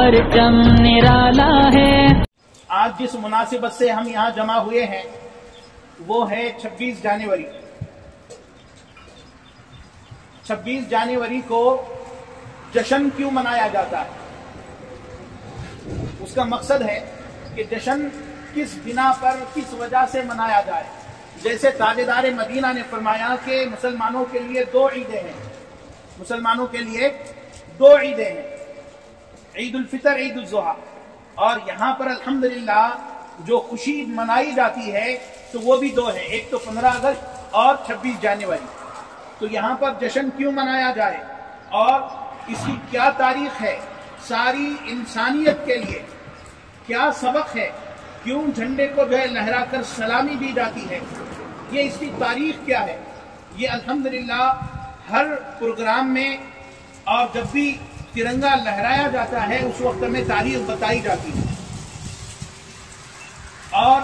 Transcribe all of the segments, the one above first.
پرچم نرالا ہے۔ آج جس مناسبت سے ہم یہاں جمع ہوئے ہیں وہ ہے 26 جنوری۔ 26 جنوری کو جشن کیوں منایا جاتا ہے؟ اس کا مقصد ہے کہ جشن کس بنا پر کس وجہ سے منایا جائے۔ جیسے تاجدار مدینہ نے فرمایا کہ مسلمانوں کے لیے 2 عیدیں ہیں، مسلمانوں کے لیے 2 عیدیں ہیں، عید الفطر، عید الاضحیٰ، اور یہاں پر الحمدللہ جو خوشی منائی جاتی ہے تو وہ بھی 2 ہیں، ایک تو 15 اگست اور 26 جنوری۔ تو یہاں پر جشن کیوں منایا جائے اور اس کی کیا تاریخ ہے، ساری انسانیت کے لیے کیا سبق ہے، کیوں جھنڈے کو جو ہے لہرا کر سلامی دی جاتی ہے، یہ اس کی تاریخ کیا ہے، یہ الحمدللہ ہر پروگرام میں اور جب بھی ترنگا لہرایا جاتا ہے اس وقت میں تاریخ بتائی جاتی ہے، اور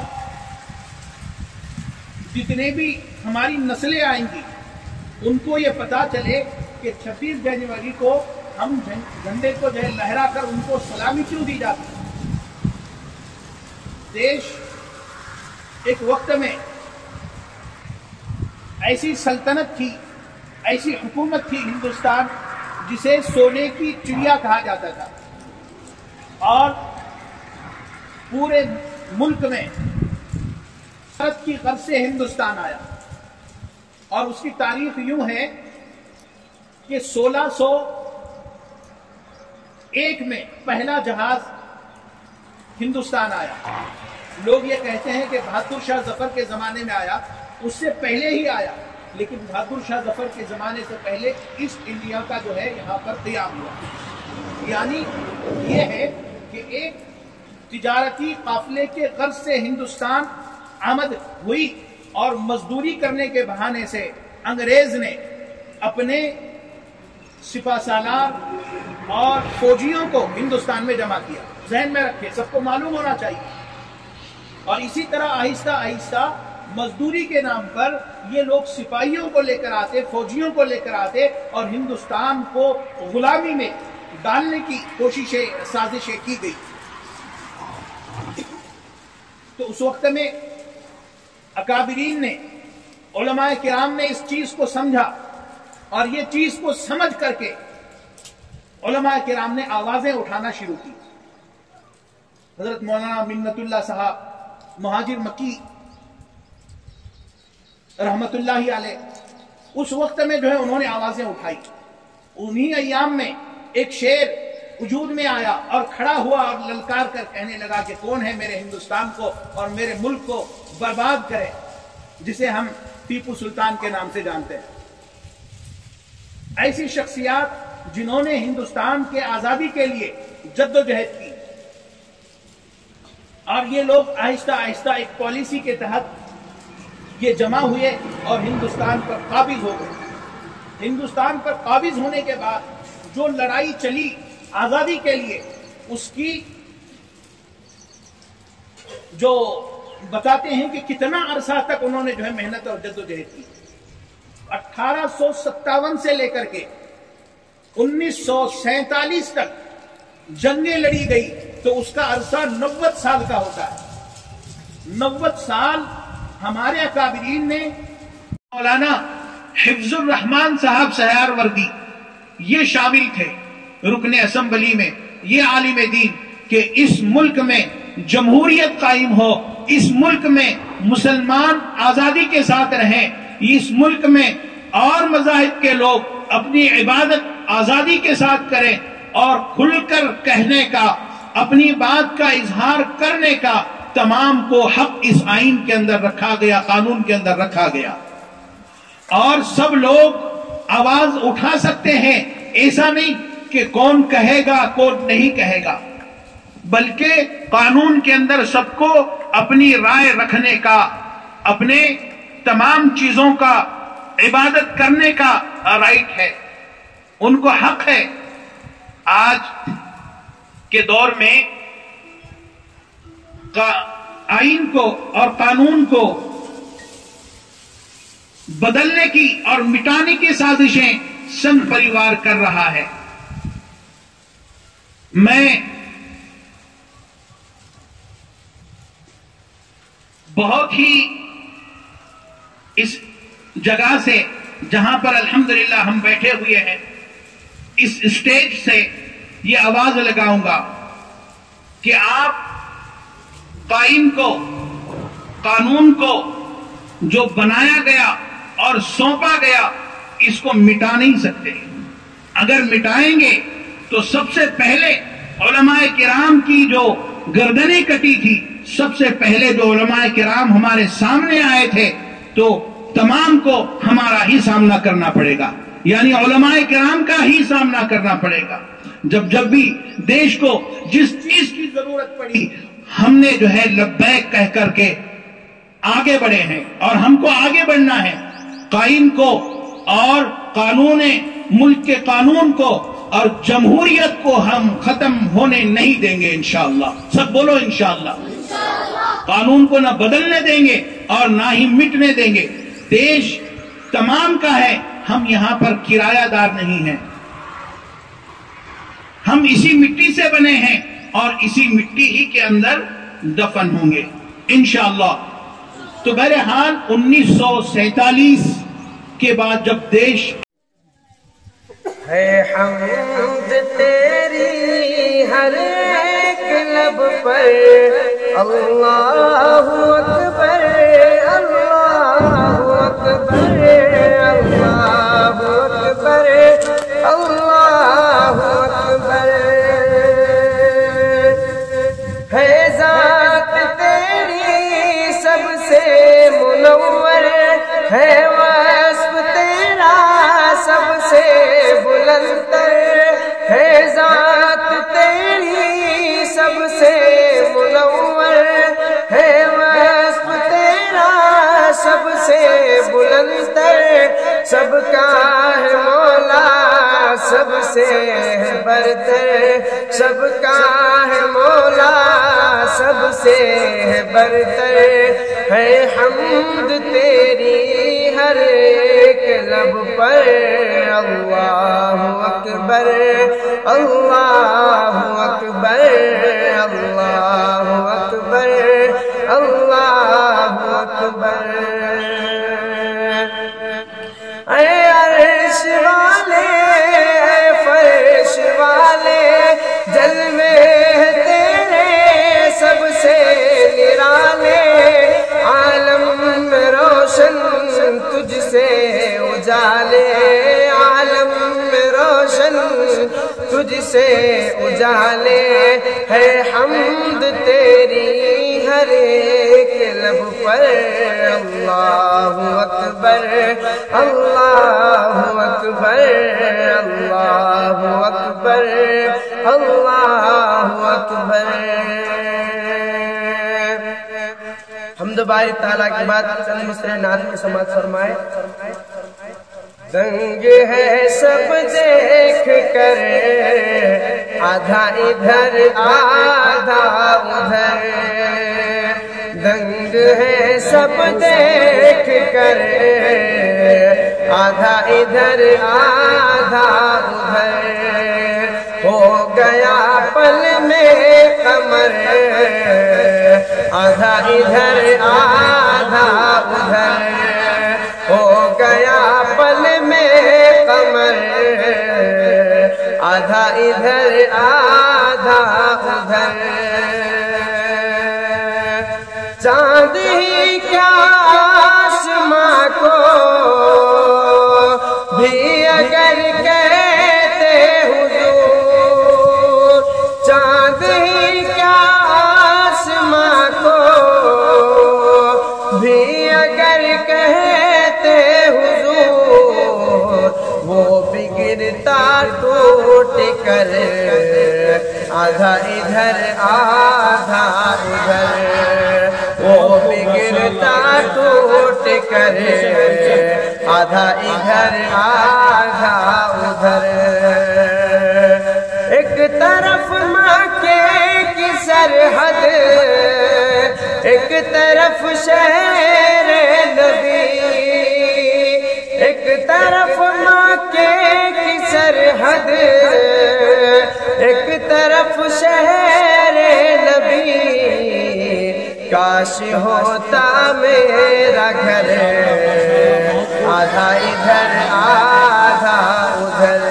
جتنے بھی ہماری نسلیں آئیں گی ان کو یہ پتا چلے کہ 26 جنوری کو ہم جھنڈے کو جو ہے لہرا کر ان کو سلامی کیوں دی جاتی ہے۔ دیش ایک وقت میں ایسی سلطنت تھی، ایسی حکومت تھی ہندوستان، جسے سونے کی چڑیا کہا جاتا تھا، اور پورے ملک میں بھارت کی غرض سے ہندوستان آیا، اور اس کی تاریخ یوں ہے کہ 1601 میں پہلا جہاز ہندوستان آیا۔ لوگ یہ کہتے ہیں کہ بہادر شاہ ظفر کے زمانے میں آیا، اس سے پہلے ہی آیا، لیکن بہادر شاہ ظفر کے زمانے سے پہلے ایسٹ انڈیا کا جو ہے یہاں پر قیام ہوا۔ یعنی یہ ہے کہ ایک تجارتی قافلے کے غرض سے ہندوستان آمد ہوئی، اور مزدوری کرنے کے بہانے سے انگریز نے اپنے سپہ سالار اور فوجیوں کو ہندوستان میں جمع کیا۔ ذہن میں رکھے، سب کو معلوم ہونا چاہیے۔ اور اسی طرح آہستہ آہستہ مزدوری کے نام پر یہ لوگ سپاہیوں کو لے کر آتے، فوجیوں کو لے کر آتے، اور ہندوستان کو غلامی میں ڈالنے کی کوششیں، سازشیں کی گئی۔ تو اس وقت میں اکابرین نے، علماء کرام نے اس چیز کو سمجھا، اور یہ چیز کو سمجھ کر کے علماء کرام نے آوازیں اٹھانا شروع کی۔ حضرت مولانا منت اللہ صاحب مہاجر مکی رحمت اللہ علیہ، اس وقت میں جو ہے انہوں نے آوازیں اٹھائی۔ انہی ایام میں ایک شیر وجود میں آیا اور کھڑا ہوا اور للکار کر کہنے لگا کہ کون ہے میرے ہندوستان کو اور میرے ملک کو برباد کرے، جسے ہم ٹیپو سلطان کے نام سے جانتے ہیں۔ ایسی شخصیات جنہوں نے ہندوستان کے آزادی کے لیے جدوجہد کی، اور یہ لوگ آہستہ آہستہ ایک پالیسی کے تحت یہ جمع ہوئے اور ہندوستان پر قابض ہو گئے۔ ہندوستان پر قابض ہونے کے بعد جو لڑائی چلی آزادی کے لیے، اس کی جو بتاتے ہیں کہ کتنا عرصہ تک انہوں نے جو ہے محنت اور جدوجہد کی۔ 1857 سے لے کر کے 1947 تک جنگیں لڑی گئی، تو اس کا عرصہ 90 سال کا ہوتا ہے۔ 90 سال ہمارے اکابرین نے، مولانا حفظ الرحمان صاحب سہیار وردی یہ شامل تھے رکن اسمبلی میں، یہ عالم دین، کہ اس ملک میں جمہوریت قائم ہو، اس ملک میں مسلمان آزادی کے ساتھ رہیں، اس ملک میں اور مذاہب کے لوگ اپنی عبادت آزادی کے ساتھ کریں، اور کھل کر کہنے کا، اپنی بات کا اظہار کرنے کا تمام کو حق اس آئین کے اندر رکھا گیا، قانون کے اندر رکھا گیا، اور سب لوگ آواز اٹھا سکتے ہیں۔ ایسا نہیں کہ کون کہے گا کون نہیں کہے گا، بلکہ قانون کے اندر سب کو اپنی رائے رکھنے کا، اپنے تمام چیزوں کا عبادت کرنے کا رائٹ ہے، ان کو حق ہے۔ آج کے دور میں آئین کو اور قانون کو بدلنے کی اور مٹانے کی سازشیں سنگ پریوار کر رہا ہے۔ میں بہت ہی اس جگہ سے جہاں پر الحمدللہ ہم بیٹھے ہوئے ہیں، اس اسٹیج سے یہ آواز لگاؤں گا کہ آپ قائم کو، قانون کو جو بنایا گیا اور سونپا گیا، اس کو مٹا نہیں سکتے۔ اگر مٹائیں گے تو سب سے پہلے علماء کرام کی جو گردنیں کٹی تھی، سب سے پہلے جو علماء کرام ہمارے سامنے آئے تھے، تو تمام کو ہمارا ہی سامنا کرنا پڑے گا، یعنی علماء کرام کا ہی سامنا کرنا پڑے گا۔ جب بھی دیش کو جس چیز کی ضرورت پڑی، ہم نے جو ہے لبیک کہہ کر کے آگے بڑھے ہیں، اور ہم کو آگے بڑھنا ہے۔ قائم کو اور قانون ملک کے قانون کو اور جمہوریت کو ہم ختم ہونے نہیں دیں گے انشاءاللہ۔ سب بولو انشاءاللہ۔ قانون کو نہ بدلنے دیں گے اور نہ ہی مٹنے دیں گے۔ دیش تمام کا ہے، ہم یہاں پر کرایہ دار نہیں ہیں۔ ہم اسی مٹی سے بنے ہیں اور اسی مٹی ہی کے اندر دفن ہوں گے انشاءاللہ۔ تو بہرحال 1947 کے بعد جب دیش ہے حمد تیری ہر ایک لب پر، اللہ اکبر اللہ اکبر اللہ اکبر اللہ اکبر۔ ہے ذات تیری سب سے منور، ہے وصف تیرا سب سے بلند تر، ہے ذات تیری سب سے منور، ہے وصف تیرا سب سے بلند تر، سب کا ہے مولا سب سے ہے برتر، سب کا ہے مولا سب سے ہے برتر۔ ہے حمد تیری ہر ایک لب پر، اللہ اکبر اللہ اکبر اللہ اکبر اللہ اکبر۔ اے عرش والے اے فرش والے، جلوے تیرے سب سے نرالے، عالم میں روشن تجھ سے اجالے، عالم میں روشن تجھ سے اجالے۔ ہے حمد تیری ہر ایک لب پر، اللہ اکبر اللہ اکبر اللہ اکبر اللہ اکبر۔ حمد باری تعالیٰ کے بعد چند مصرع نعت کی سماعت فرمائے۔ دنگ ہے سب دیکھ کر، آدھا ادھر آدھا ادھر، دنگ ہے سب دیکھ کر، آدھا ادھر آدھا ادھر، ہو گیا پل میں قمر، آدھا ادھر آدھا ادھر، ہو گیا پل میں قمر، آدھا ادھر آدھا ادھر۔ چاند ہی کیا آسماں کو بھی اگر کہتے حضور، چاند ہی کیا آسماں کو بھی اگر کہتے حضور، وہ بگڑتا ٹوٹ کر، آدھا ادھر آدھا ادھر، وہ بگڑتا ٹوٹ کر، آدھا ادھر آدھا ادھر۔ ایک طرف مکے کی سرحد، ایک طرف شہر نبی، ایک طرف مکے کی سرحد، ایک طرف شہر نبی۔ کاش ہوتا میرا گھر آدھا ادھر آدھا ادھر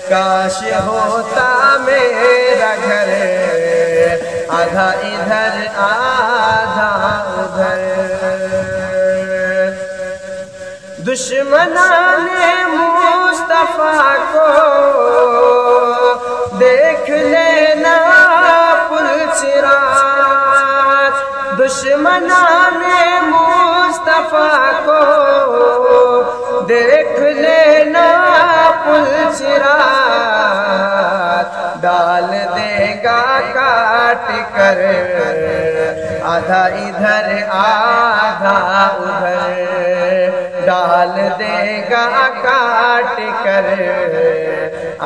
کاش ہوتا میرا گھر آدھا ادھر آدھا ادھر دشمنان مصطفیٰ کو دیکھ لینا پلچرات دشمنان مصطفیٰ کو دیکھ لینا پلچرات ڈال دے گا کاٹ کر آدھا ادھر آدھا ادھر ڈال دے گا کاٹ کر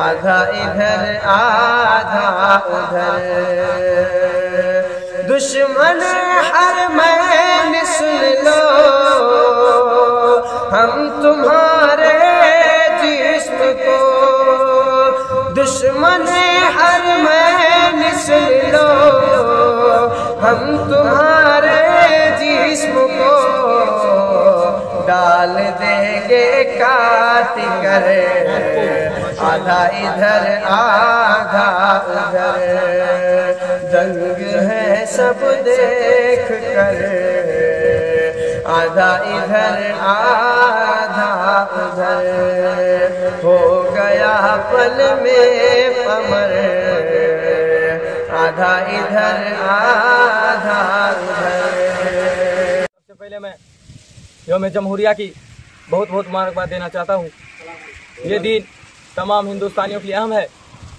آدھا ادھر آدھا ادھر دشمن حرمین سن لو ہم تمہارے جسم کو دشمن حرمین سن لو ہم تمہارے جسم کو ڈال دیں گے کاٹ کر آدھا ادھر آدھا ادھر دنگ ہے سب دیکھ کر آدھا ادھر آدھا ادھر ہو گیا پل میں قمر آدھا ادھر آدھا ادھر سب سے پہلے میں یوم جمہوریہ کی بہت بہت مبارکباد دینا چاہتا ہوں۔ یہ دن تمام ہندوستانیوں کے لیے اہم ہے۔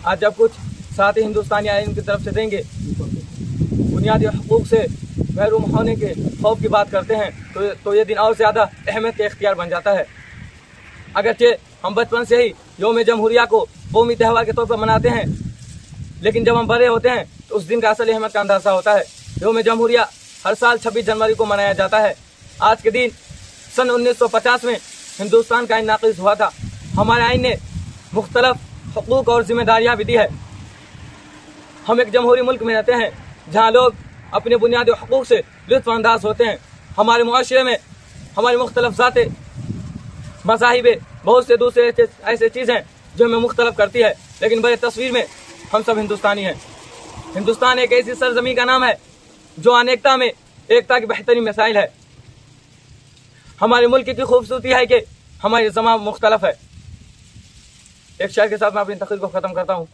آج جب کچھ ساتھی ہندوستانی آئین کی طرف سے دیں گے بنیادی حقوق سے محروم ہونے کے خوف کی بات کرتے ہیں تو یہ دن اور زیادہ اہمیت کا اختیار بن جاتا ہے۔ اگرچہ ہم بچپن سے ہی یوم جمہوریہ کو قومی تہوار کے طور پر مناتے ہیں، لیکن جب ہم بڑے ہوتے ہیں تو اس دن کا اصل اہمیت کا اندازہ ہوتا ہے۔ یوم جمہوریہ ہر سال 26 جنوری کو منایا جاتا ہے۔ آج کے دن سن 1950 میں ہندوستان کا آئین نافذ ہوا تھا۔ ہمارے آئین نے مختلف حقوق اور ذمہ داریاں بھی دی ہے۔ ہم ایک جمہوری ملک میں رہتے ہیں جہاں لوگ اپنے بنیادی حقوق سے لطف انداز ہوتے ہیں۔ ہمارے معاشرے میں ہماری مختلف ذاتیں، مذاہب، بہت سے دوسرے ایسے چیزیں جو ہمیں مختلف کرتی ہے، لیکن بڑے تصویر میں ہم سب ہندوستانی ہیں۔ ہندوستان ایک ایسی سرزمین کا نام ہے جو انیکتا میں ایکتا کی بہترین مثال ہے۔ ہمارے ملک کی خوبصورتی ہے کہ ہماری زبان مختلف ہے۔ ایک شعر کے ساتھ میں اپنی تقریر کو ختم کرتا ہوں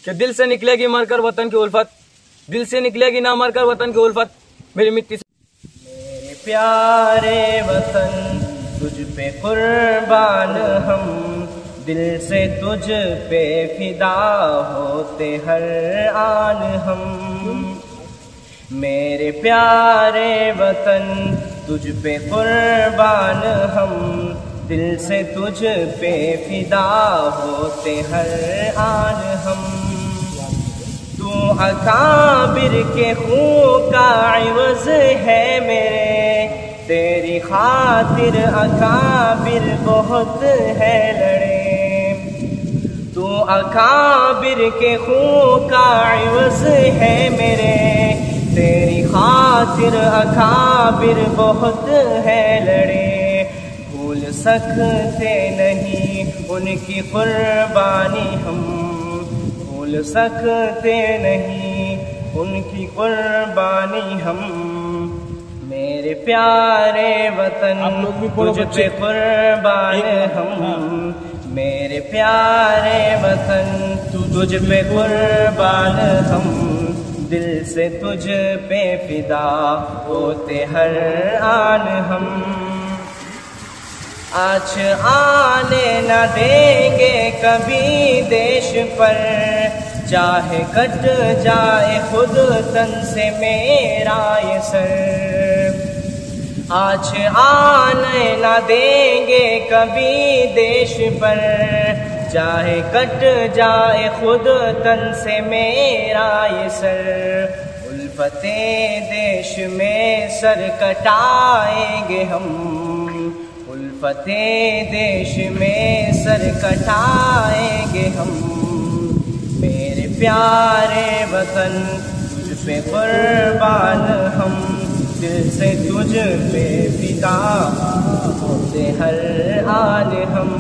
کہ دل سے نکلے گی مر کر وطن کی الفت، دل سے نکلے گی نہ مر کر وطن کی الفت میری مٹی سے۔ میرے پیارے وطن تجھ پہ قربان ہم، دل سے تجھ پہ فدا ہوتے ہر آن ہم۔ میرے پیارے وطن تجھ پہ قربان ہم، دل سے تجھ پہ فدا ہوتے ہر آن ہم۔ تو اکابر کے خون کا عوض ہے میرے، تیری خاطر اکابر بہت ہے لڑے۔ تو اکابر کے خون کا عوض ہے میرے، تیری خاطر اکابر بہت ہے لڑے۔ بھول سکتے نہیں ان کی قربانی ہم، بھول سکتے نہیں ان کی قربانی ہم۔ میرے پیارے وطن تجھ پہ قربان ہم، میرے پیارے وطن تجھ پہ قربان ہم، دل سے تجھ پہ فدا ہوتے ہر آن ہم۔ آج آنے نہ دیں گے کبھی دیش پر، چاہے کٹ جائے خود تن سے میرا یہ سر۔ آج آنے نہ دیں گے کبھی دیش پر، چاہے کٹ جائے خود تن سے میرا یہ سر۔ الفت دیش میں سر کٹائیں گے ہم، الفت دیش میں سر کٹائیں گے ہم۔ میرے پیارے وطن تجھ پہ قربان ہم، دل سے تجھ پہ فدا ہوتے ہر آن ہم،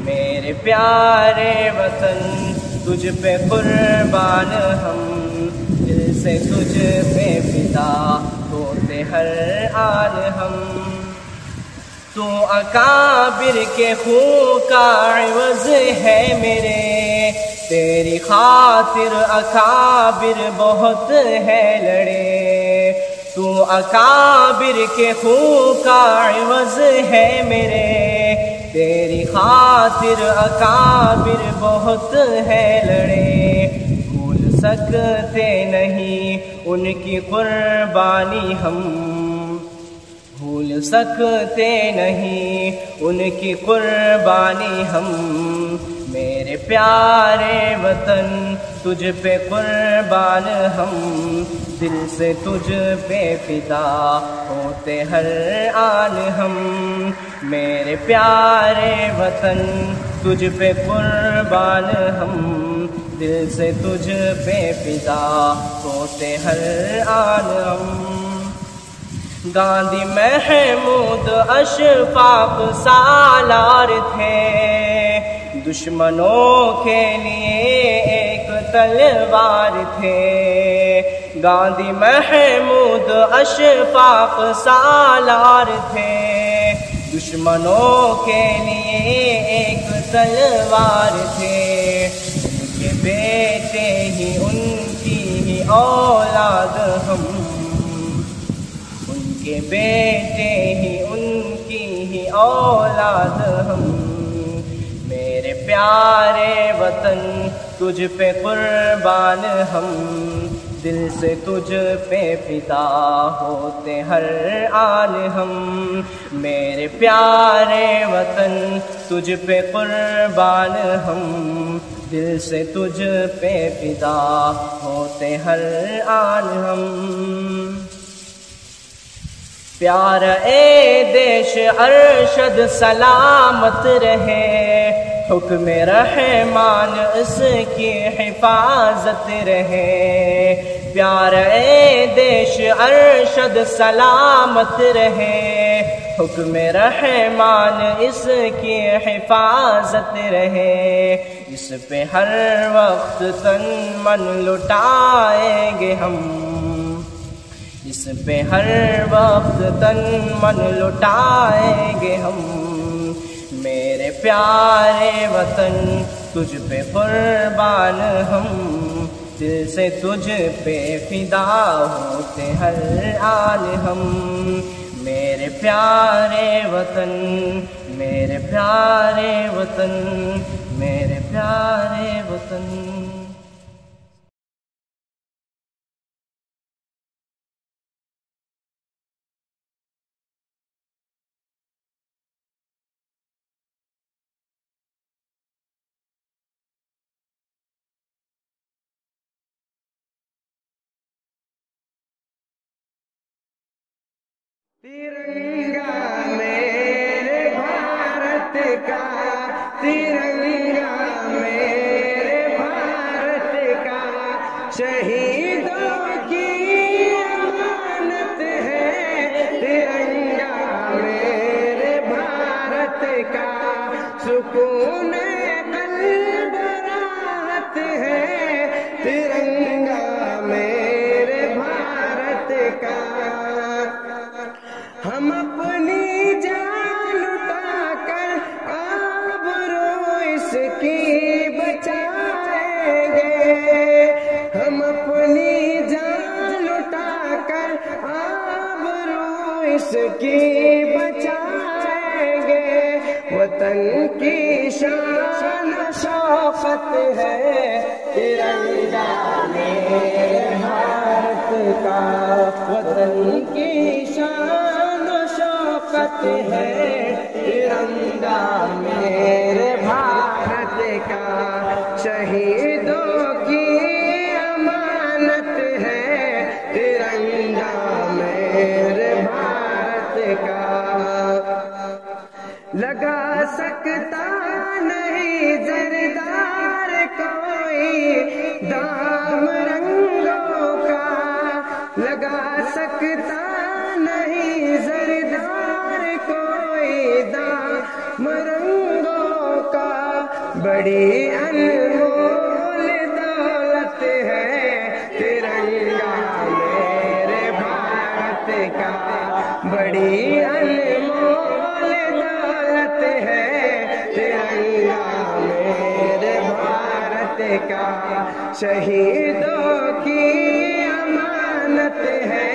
میرے پیارے وطن تجھ پہ قربان ہم، دل سے تجھ پہ فدا ہوتے ہر آن ہم۔ تو اکابر کے خون کا عوض ہے میرے، تیری خاطر اکابر بہت ہے لڑے، تو اکابر کے خون کا عوض ہے میرے، تیری خاطر اکابر بہت ہے لڑے، بھول سکتے نہیں ان کی قربانی ہم، بھول سکتے نہیں ان کی قربانی ہم، میرے پیارے وطن تجھ پہ قربان ہم، دل سے تجھ پہ فدا ہوتے ہر آن ہم، میرے پیارے وطن تجھ پہ قربان ہم، دل سے تجھ پہ فدا ہوتے ہر آن ہم۔ گاندھی محمود اشفاق سالار تھے، دشمنوں کے لیے ایک تلوار تھے، گاندھی محمود اشفاق سالار تھے، دشمنوں کے لیے ایک تلوار تھے، ان کے بیٹے ہی ان کی ہی اولاد ہم، کے بیٹے ہی ان کی ہی اولاد ہم، میرے پیارے وطن تجھ پہ قربان ہم، دل سے تجھ پہ فدا ہوتے ہر آن ہم، میرے پیارے وطن تجھ پہ قربان ہم، دل سے تجھ پہ فدا ہوتے ہر آن ہم۔ پیارا اے دیش ارشد سلامت رہے، حکم رحمان اس کی حفاظت رہے، پیارا اے دیش ارشد سلامت رہے، حکم رحمان اس کی حفاظت رہے، اس پہ ہر وقت تن من لٹائیں گے ہم، اس پہ ہر وقت تن من لٹائیں گے ہم، میرے پیارے وطن تجھ پہ قربان ہم، دل سے تجھ پہ فدا ہوتے ہر آن ہم، میرے پیارے وطن، میرے پیارے وطن، میرے پیارے وطن۔ ترنگا میرے بھارت کا، ترنگا میرے بھارت کا، شہیدوں کی امانت ہے، ترنگا میرے بھارت کا، سکون قلب راحت ہے، ترنگا میرے بھارت کا، ہم اپنی جان لٹا کر آبرو اس کی بچائیں گے، ہم اپنی جان لٹا کر آبرو اس کی بچائیں گے، وطن کی شان شوقت ہے، ترنگا میرے بھارت کا، وطن کی شان شوقت ہے، ترنگا میرے بھارت کا، شہیدوں کی امانت ہے، ترنگا میرے بھارت کا، لگا سکتا نہیں زردار کوئی دام رنگوں کا، لگا سکتا نہیں زردار کوئی دام رنگوں کا، بڑی انمول دولت ہے ترنگا میرے بھارت کا، بڑی انمول دولت ہے ترنگا میرے بھارت کا، شہیدوں کی امانت ہے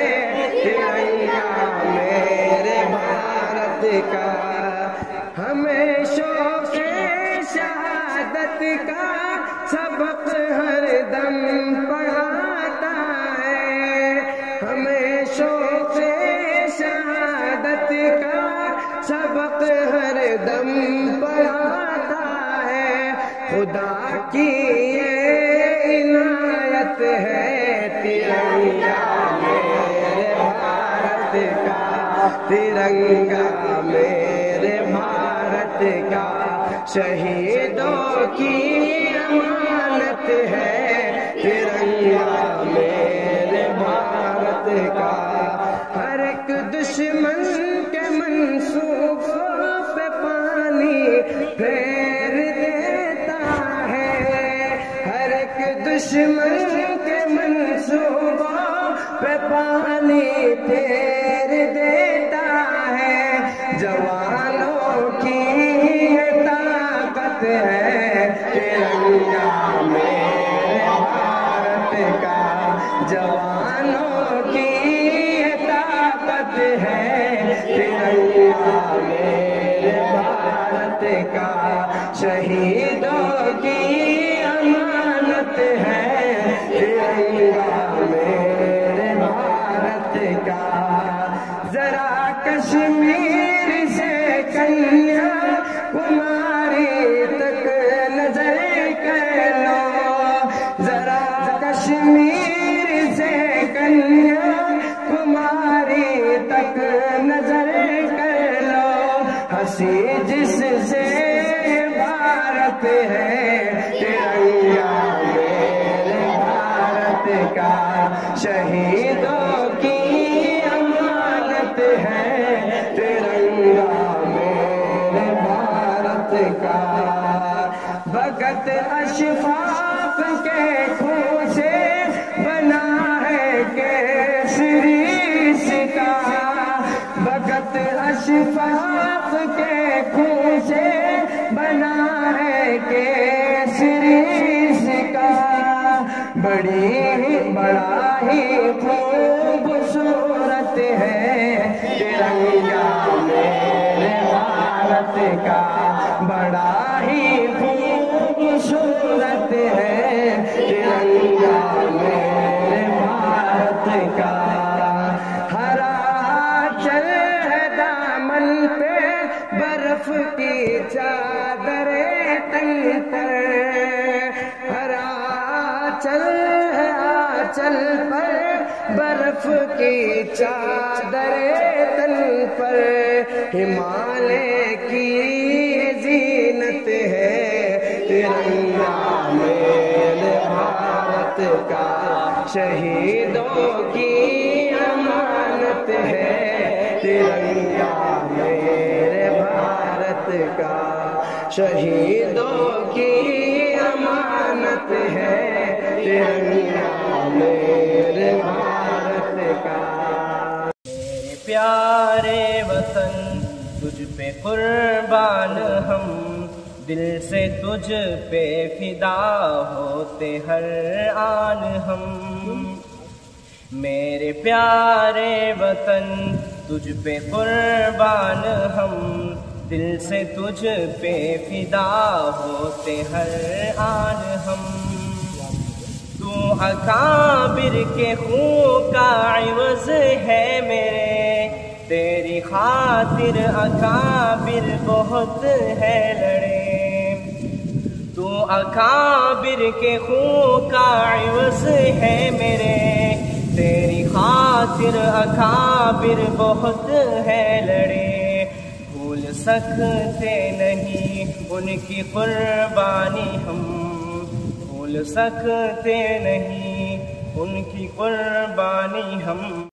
ترنگا میرے بھارت کا، ہمیں شوق شہادت کا سبق ہر دم پڑھاتا ہے، ہمیں شوق شہادت کا سبق ہر دم پڑھاتا ہے، خدا کی یہ عنایت ہے ترنگا میرے بھارت کا، ترنگا میرے بھارت کا، شہیدوں کی امانت ہے ترنگا میرے بھارت کا، ہر ایک دشمن کے منصوبوں پہ پانی پھیر دیتا ہے، ہر ایک دشمن کے منصوبوں پہ پانی پھیر دیتا ہے، جوانوں کی یہ طاقت ہے ترنگا میرے بھارت کا، جوانوں کی یہ طاقت ہے ترنگا میرے بھارت کا، شہیدوں کی امانت ہے ترنگا میرے بھارت کا، ذرا کشمیر سے کنیا کماری تک نظر کر لو، ذرا کشمیر سے کنیا کماری تک نظر کر لو، ہنسی جس سے بھارت ہے ترنگا میرے بھارت کا، شہیدوں کی امانت ہے ترنگا میرے بھارت کا، بھگت اشفاق کے خون سے بنا ہے کیسری اس کا، بھگت اشفاق کے خون سے بنا ہے کیسری اس کا، بڑا ہی خوبصورت ہے ترنگا میرے بھارت کا، بڑا ہی خوبصورت ہے ترنگا میرے بھارت کا، ہرا چل ہے دامن پہ برف کی چادر تن پر، ہرا چل ہے آنچل پر برف کی چادر تن پر، ہمالیہ کی زینت ہے ترنگا میرے بھارت کا، شہیدوں کی امانت ہے ترنگا میرے بھارت کا، شہیدوں کی امانت ہے ترنگا میرے بھارت کا، میرے پیارے وطن تجھ پہ قربان ہم، دل سے تجھ پہ فدا ہوتے ہر آن ہم، میرے پیارے وطن تجھ پہ قربان ہم، دل سے تجھ پہ فدا ہوتے ہر آن ہم، تو اکابر کے خون کا عوض ہے میرے، تیری خاطر اکابر بہت ہے لڑے، تو اکابر کے خون کا عوض ہے میرے، تیری خاطر اکابر بہت ہے لڑے، بھول سکتے نہیں ان کی قربانی ہم، بھول سکتے نہیں ان کی قربانی ہم۔